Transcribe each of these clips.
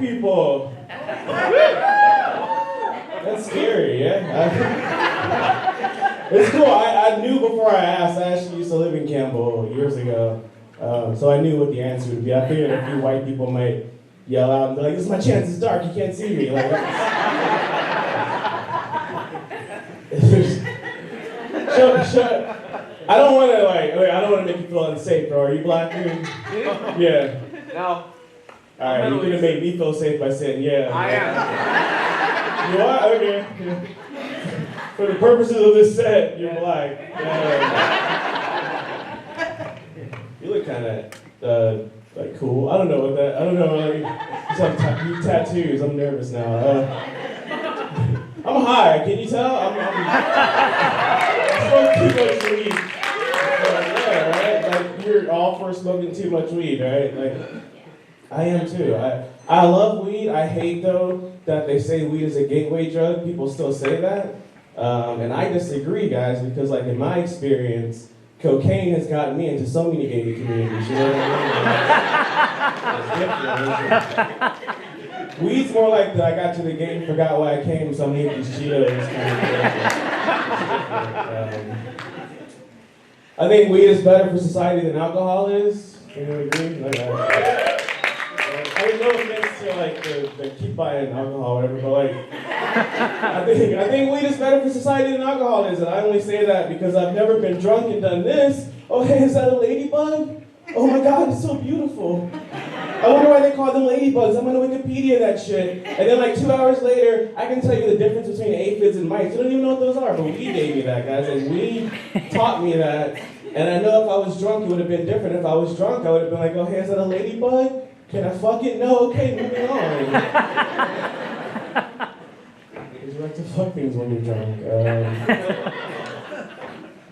people. That's scary, yeah? It's cool. I knew before I asked. I actually used to live in Campbell years ago. So I knew what the answer would be. I figured a few white people might yell out and be like, this is my chance, it's dark, you can't see me. Like, shut. I don't want to I don't want to make you feel unsafe, bro. Are you black, dude? Yeah. No. All right, you could have made me feel safe by saying yeah. I am. You are? Okay. For the purposes of this set, you're black. You look kind of like cool. I don't know what that. I don't know. Like, you have tattoos. I'm nervous now. I'm high. Can you tell? I smoke too much weed. Yeah, right. Like you're all for smoking too much weed, right? Like I am too. I love weed. I hate though that they say weed is a gateway drug. People still say that, and I disagree, guys, because like in my experience, cocaine has gotten me into so many gated communities. You know what I mean? Weed's more like I got to the gate and forgot why I came, so I'm eating these Cheetos kind of thing. I think weed is better for society than alcohol is. Can you agree? I know it makes to like the keep buying alcohol or whatever, but like I think weed is better for society than alcohol is, and I only say that because I've never been drunk and done this. Oh hey, is that a ladybug? Oh my god, it's so beautiful. I wonder why they call them ladybugs. I'm gonna Wikipedia that shit. And then like 2 hours later, I can tell you the difference between aphids and mice. You don't even know what those are, but weed gave me that, guys. And weed taught me that. And I know if I was drunk, it would have been different. If I was drunk, I would have been like, oh hey, is that a ladybug? Can I fuck it? No, okay, moving on. Because you like to fuck things when you're drunk.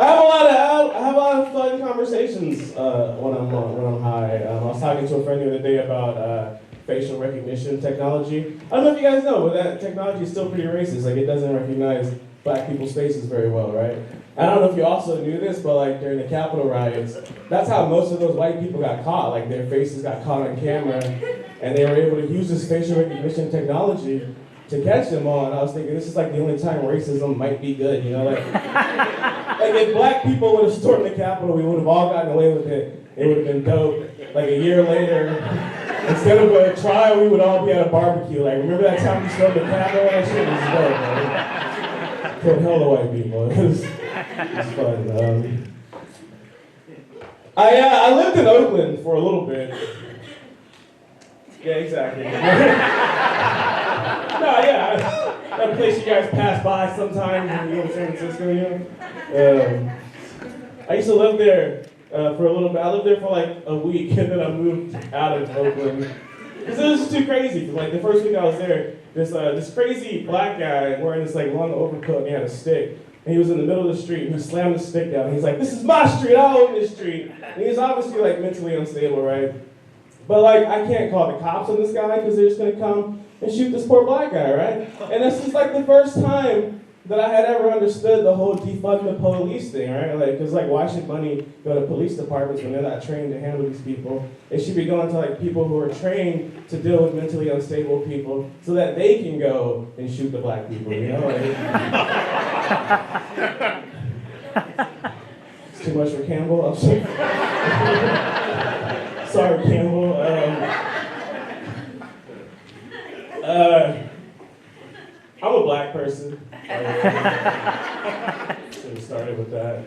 I have a lot of fun conversations when I'm high. I was talking to a friend the other day about facial recognition technology. I don't know if you guys know, but that technology is still pretty racist. Like it doesn't recognize black people's faces very well, right? I don't know if you also knew this, but like during the Capitol riots, that's how most of those white people got caught. Like their faces got caught on camera, and they were able to use this facial recognition technology to catch them all. And I was thinking, this is like the only time racism might be good, you know? Like if black people would have stormed the Capitol, we would have all gotten away with it. It would have been dope. Like a year later, instead of a trial, we would all be at a barbecue. Like, remember that time we stormed the Capitol? That shit was dope, man. Killed hell of white people. It was fun. I lived in Oakland for a little bit. Yeah, exactly. No, yeah, that place you guys pass by sometimes when you go to San Francisco, you know? I used to live there for a little bit. I lived there for like a week, and then I moved out of Oakland. Because it was just too crazy. Like the first week I was there, this crazy black guy wearing this like long overcoat, and he had a stick. And he was in the middle of the street, and he slammed the stick down. And he's like, this is my street, I own this street. And he's obviously like mentally unstable, right? But like, I can't call the cops on this guy because they're just gonna come and shoot this poor black guy, right? And this is like the first time that I had ever understood the whole defund the police thing, right? Like, because like, why should money go to police departments when they're not trained to handle these people? It should be going to like people who are trained to deal with mentally unstable people so that they can go and shoot the black people, you know? Like, it's too much for Campbell, I'm sorry. Sorry, Campbell. I'm a black person. Should have started with that.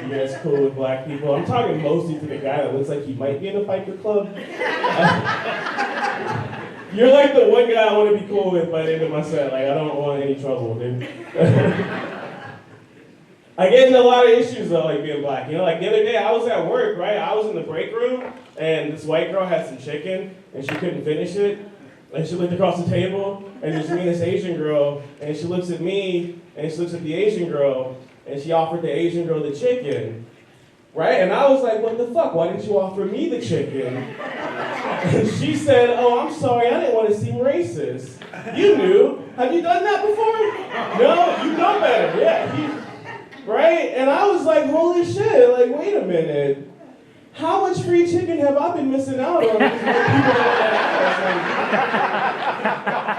You guys cool with black people? I'm talking mostly to the guy that looks like he might be in a biker club. You're like the one guy I want to be cool with by the end of my set. Like, I don't want any trouble, dude. I get into a lot of issues though, like being black. You know, like the other day I was at work, right? I was in the break room, and this white girl had some chicken, and she couldn't finish it. And she looked across the table, and there's me and this Asian girl, and she looks at me, and she looks at the Asian girl, and she offered the Asian girl the chicken, right? And I was like, what the fuck? Why didn't you offer me the chicken? And she said, oh, I'm sorry, I didn't want to seem racist. You knew. Have you done that before? No, you know better. Yeah. Right? And I was like, holy shit, like, wait a minute. how much free chicken have I been missing out on? People that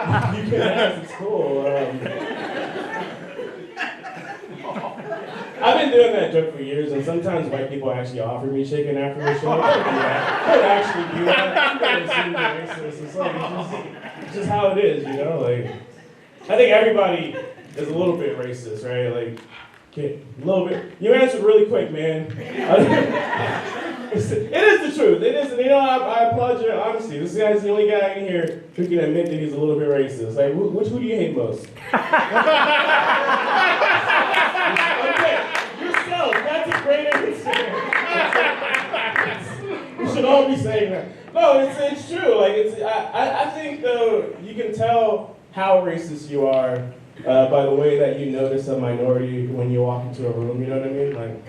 ask, you can ask, it's cool. I've been doing that joke for years, and sometimes white people actually offer me chicken after the show. Don't do that. Don't actually do that. It seems racist. It's like, it's just how it is, you know? Like, I think everybody is a little bit racist, right? Like, a little bit. You answered really quick, man. It is the truth. It is, and you know, I applaud your honesty. This guy's the only guy in here who can admit that he's a little bit racist. Like, who do you hate most? Okay, yourself. That's a great answer. We should all be saying that. No, it's true. Like, I think though you can tell how racist you are by the way that you notice a minority when you walk into a room. You know what I mean? Like.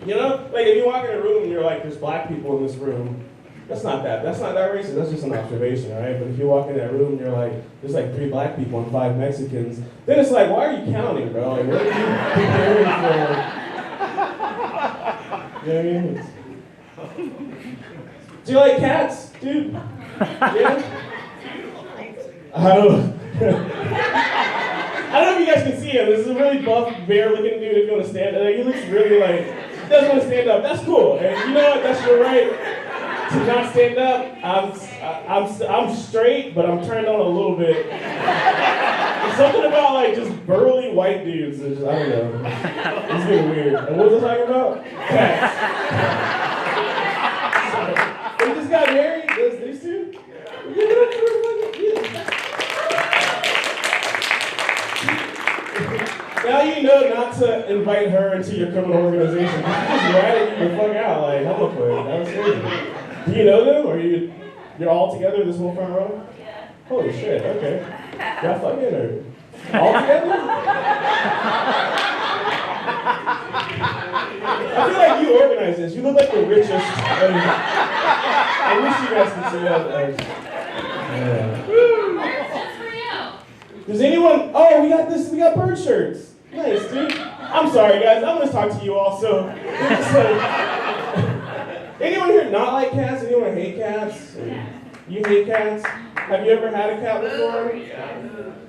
You know, like if you walk in a room and you're like, there's black people in this room, that's not that racist, that's just an observation, right? But if you walk in that room and you're like, there's like 3 black people and 5 Mexicans, then it's like, why are you counting, bro? Like, what are you preparing for? You know what I mean? Do you like cats, dude? Yeah? I don't know if you guys can see him. This is a really buff, bear-looking dude. If you want to stand, he looks really like. Doesn't want to stand up. That's cool. And you know what? That's your right to not stand up. I'm straight, but I'm turned on a little bit. There's something about like just burly white dudes. Just, I don't know. It's getting weird. And what was I talking about? Cats. So, they just got married. These two. Now you know not to invite her into your criminal organization. You just ratted you the fuck out, like, homophobe. That was crazy. Do you know them, or you're all together this whole front row? Yeah. Holy shit, okay. Y'all fucking, or all together? I feel like you organized this. You look like the richest. I wish you guys could see that. That's for you. Does anyone, oh, we got bird shirts. Nice, dude. I'm sorry, guys. I'm going to talk to you also. Anyone here not like cats? Anyone hate cats? You hate cats? Have you ever had a cat before?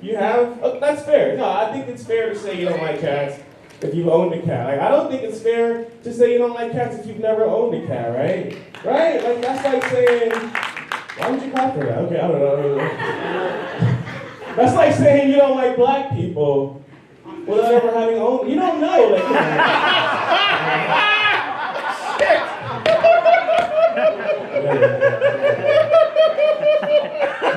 You have? Oh, that's fair. No, I think it's fair to say you don't like cats if you've owned a cat. Like, I don't think it's fair to say you don't like cats if you've never owned a cat, right? Right? Like, that's like saying, why would you clap for that? Okay, I don't know. That's like saying you don't like black people without ever having owned. You don't know. Like, shit.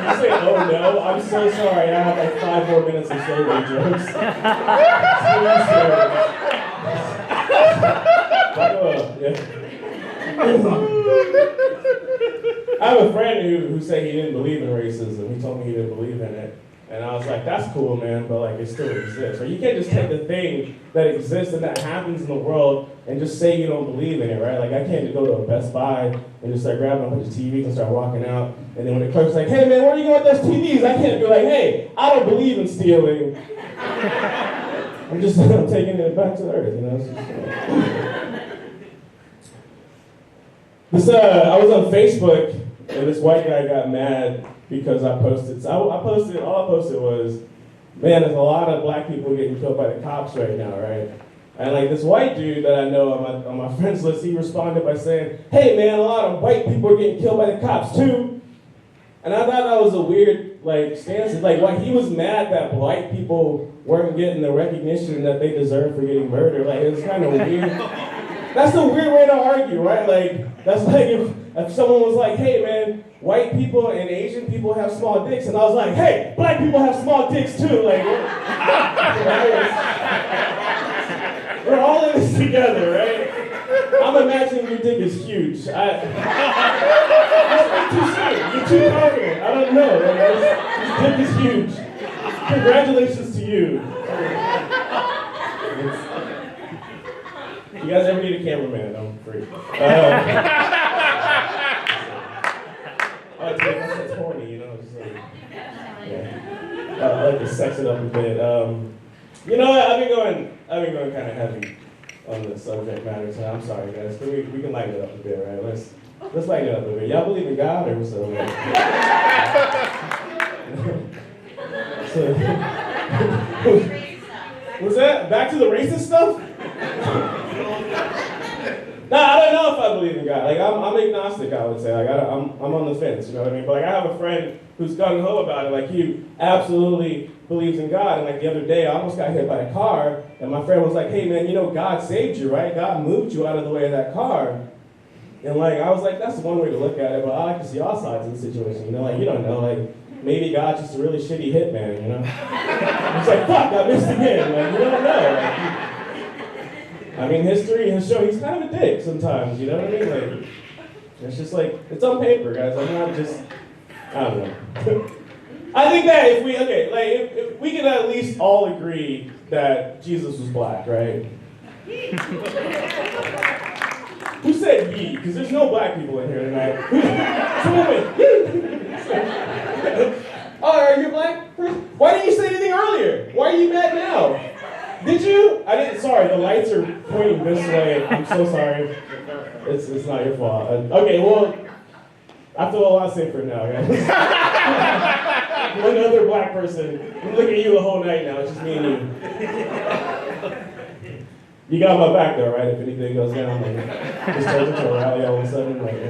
You say, oh no, I'm so sorry. I have like 5 more minutes of slavery jokes. I have a friend who said he didn't believe in racism. He told me he didn't believe in it. And I was like, that's cool, man, but like it still exists. Or you can't just take the thing that exists and that happens in the world and just say you don't believe in it, right? Like I can't go to a Best Buy and just start grabbing a bunch of TVs and start walking out. And then when the clerk's like, hey man, where are you going with those TVs? I can't be like, hey, I don't believe in stealing. I'm taking it back to the earth, you know? I was on Facebook and this white guy got mad because I posted. So all I posted was, man, there's a lot of black people getting killed by the cops right now, right? And like this white dude that I know on my friends list, he responded by saying, hey man, a lot of white people are getting killed by the cops too. And I thought that was a weird like stance. Like he was mad that white people weren't getting the recognition that they deserve for getting murdered. Like it was kind of weird. That's a weird way to argue, right? Like that's like if someone was like, hey man, white people and Asian people have small dicks, and I was like, hey, black people have small dicks too. Like, we're all in this together, right? I'm imagining your dick is huge. You're too soon. You're too confident. I don't know. Like, this dick is huge. Congratulations to you. You guys ever need a cameraman? I'm free. That's horny, you know. Just like, yeah. I like to sex it up a bit. You know what? I've been going kind of heavy. on the subject matter tonight. I'm sorry, guys. We can lighten it up a bit, right? Let's lighten it up a bit. Y'all believe in God or so? Was that back to the racist stuff? Nah, I don't know if I believe in God. Like, I'm agnostic, I would say. Like, I'm on the fence, you know what I mean? But like, I have a friend who's gung-ho about it. Like, he absolutely believes in God. And like, the other day, I almost got hit by a car. And my friend was like, hey, man, you know, God saved you, right? God moved you out of the way of that car. And like, I was like, that's one way to look at it. But I like to see all sides of the situation. You know, like, you don't know. Like, maybe God's just a really shitty hitman, you know? It's like, fuck, I missed again. Like, you don't know. Like, I mean, history has shown he's kind of a dick sometimes, you know what I mean? Like, it's just like, it's on paper, guys. I'm not just, I don't know. I think that if we can at least all agree that Jesus was black, right? Who said ye? Because there's no black people in here tonight. Someone went, oh, are you black? Why didn't you say anything earlier? Why are you mad now? Did you? I didn't. Sorry, the lights are pointing this way. I'm so sorry. It's not your fault. Okay, well, I feel a lot safer now, guys. One other black person. I'm looking at you the whole night now. It's just me and you. You got my back though, right? If anything goes down, like, just turns into a rally all of a sudden, like.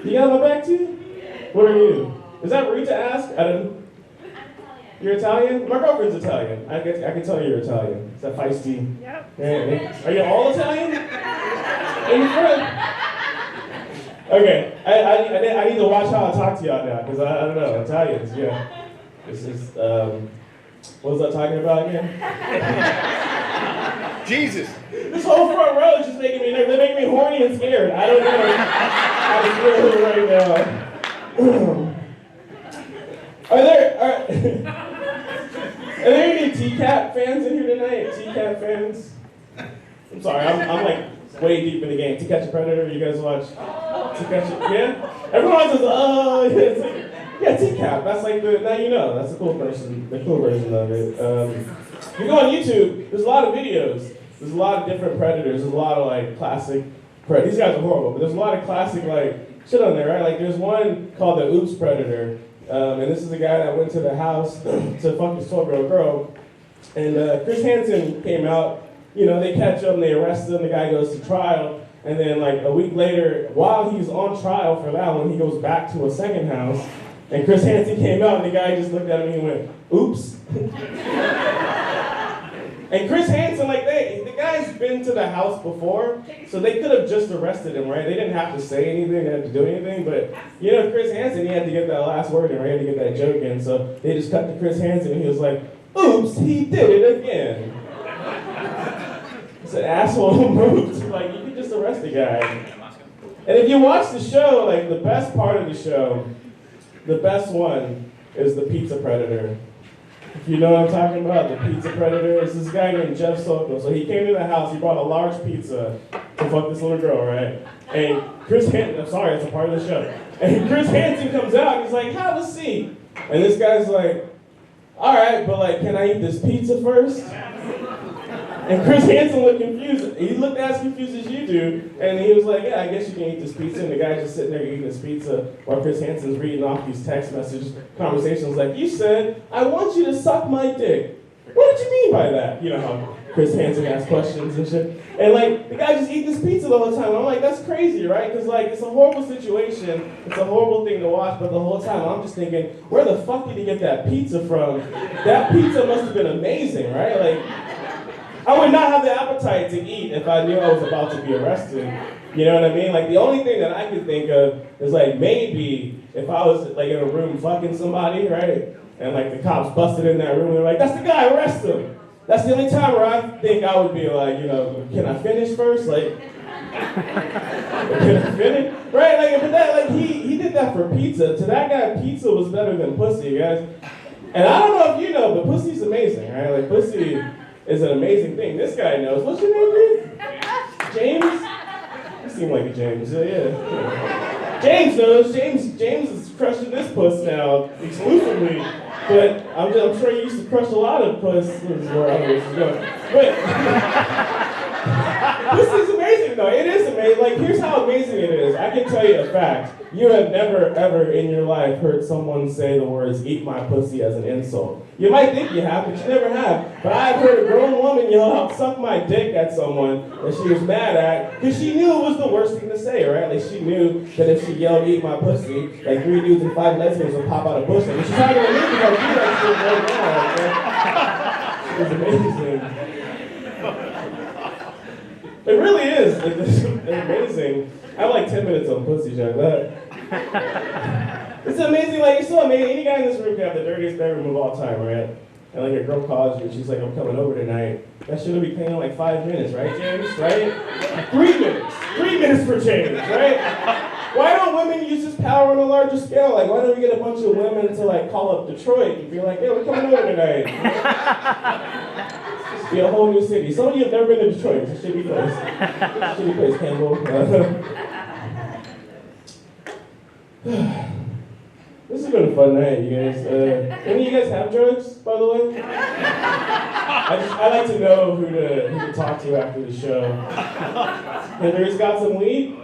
You got my back too? What are you? Is that rude to ask? I don't. You're Italian? My girlfriend's Italian. I can tell you're Italian. Is that feisty? Yep. Yeah. Are you all Italian? In your friend? Okay. I need to watch how I talk to y'all now, because I don't know. Italians, yeah. This is, what was I talking about again? Jesus. This whole front row is just making me nervous. They're making me horny and scared. I don't know how to feel right now. Are there any TCAP fans in here tonight? TCAP fans? I'm sorry, I'm like way deep in the game. To Catch a Predator, you guys watch? To Catch a, yeah? Everyone says, oh, yeah, it's like, yeah, TCAP. That's like now you know. That's the cool version of it. You go on YouTube, there's a lot of videos. There's a lot of different predators. There's a lot of like classic predators. These guys are horrible, but there's a lot of classic like shit on there, right? Like there's one called the Oops Predator. And this is a guy that went to the house to fuck this 12-year-old girl. And Chris Hansen came out. You know, they catch him, they arrest him, the guy goes to trial. And then like a week later, while he's on trial for that one, he goes back to a second house. And Chris Hansen came out and the guy just looked at him and he went, oops. And Chris Hansen, like the guy's been to the house before, so they could have just arrested him, right? They didn't have to say anything, they didn't have to do anything, but you know, Chris Hansen, he had to get that last word in, right? He had to get that joke in, so they just cut to Chris Hansen and he was like, oops, he did it again. It's an asshole move. Like, you could just arrest the guy. And if you watch the show, like the best part of the show, the best one is the pizza predator. If you know what I'm talking about, the pizza predator, it's this guy named Jeff Sokol. So he came to the house, he brought a large pizza to fuck this little girl, right? And Chris Hansen, I'm sorry, it's a part of the show. And Chris Hansen comes out and he's like, have a seat. And this guy's like, all right, but like, can I eat this pizza first? And Chris Hansen looked confused. He looked as confused as you do. And he was like, yeah, I guess you can eat this pizza. And the guy's just sitting there eating this pizza while Chris Hansen's reading off these text message conversations like, you said, I want you to suck my dick. What did you mean by that? You know how Chris Hansen asks questions and shit. And like, the guy just eat this pizza the whole time. I'm like, that's crazy, right? Because like, it's a horrible situation. It's a horrible thing to watch. But the whole time I'm just thinking, where the fuck did he get that pizza from? That pizza must have been amazing, right? Like, I would not have the appetite to eat if I knew I was about to be arrested. You know what I mean? Like, the only thing that I could think of is, like, maybe if I was, like, in a room fucking somebody, right? And, like, the cops busted in that room and they're like, that's the guy, arrest him. That's the only time where I think I would be like, you know, can I finish first? Like, can I finish? Right? Like, but that, like, he did that for pizza. To that guy, pizza was better than pussy, guys. And I don't know if you know, but pussy's amazing, right? Like, pussy is an amazing thing. This guy knows. What's your name, dude? James? You seem like a James. Yeah. James knows. James is crushing this puss now exclusively. But I'm sure you used to crush a lot of puss. This is where I was going. But this is amazing though. It is amazing. Like, here's how amazing it is. I can tell you a fact. You have never, ever in your life heard someone say the words, "eat my pussy," as an insult. You might think you have, but you never have. But I've heard a grown woman yell out, "suck my dick" at someone that she was mad at, because she knew it was the worst thing to say, right? Like, she knew that if she yelled, "eat my pussy," like 3 dudes and 5 lesbians would pop out of bush. And she's talking to me because I do that shit right now. Like, it's amazing. It really is. It's amazing. I have like 10 minutes on pussy, Jack. It's amazing. Like, it's so amazing. Any guy in this room can have the dirtiest bedroom of all time, right? And like, a girl calls you and she's like, "I'm coming over tonight." That shit will be paying like 5 minutes, right, James? Right? 3 minutes. 3 minutes for change, right? Why don't women use this power on a larger scale? Like, why don't we get a bunch of women to like call up Detroit and be like, "Yeah, we're coming over tonight." Be a whole new city. Some of you have never been to Detroit. It's a shitty place. Shitty place, Campbell. This has been a fun night, you guys. Any of you guys have drugs, by the way? I like to know who to talk to after the show. Henry's got some weed?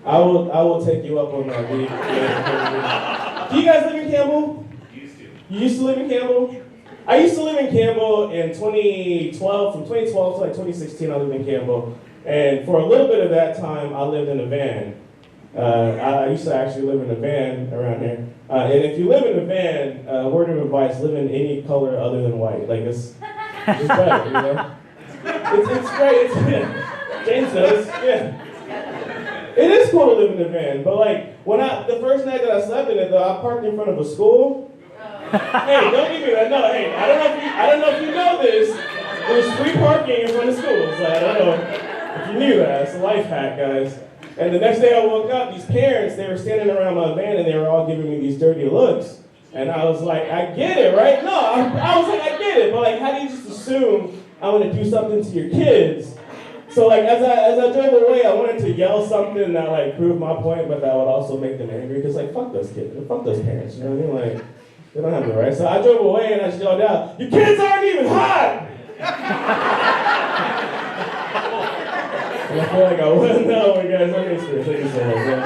I will take you up on that weed. Do you guys live in Campbell? Used to. You used to live in Campbell? I used to live in Campbell in 2012. From 2012 to like 2016, I lived in Campbell. And for a little bit of that time, I lived in a van. I used to actually live in a van around here. And if you live in a van, word of advice, live in any color other than white. Like, it's better, you know? It's great. James knows, yeah. It is cool to live in a van, but like, the first night that I slept in it, though, I parked in front of a school. Hey, don't give me that. No, hey, I don't know if you know this. There's free parking in front of schools. Like, I don't know if you knew that. It's a life hack, guys. And the next day I woke up, these parents, they were standing around my van and they were all giving me these dirty looks. And I was like, I get it, right? No, I was like, I get it. But like, how do you just assume I'm going to do something to your kids? So like, as I drove away, I wanted to yell something that like proved my point, but that would also make them angry. Because like, fuck those kids, fuck those parents, you know what I mean? Like, they don't have the right. So I drove away and I just yelled out, "Your kids aren't even hot!" And I feel like I won that one, guys. I'm just kidding. Thank you so much, man.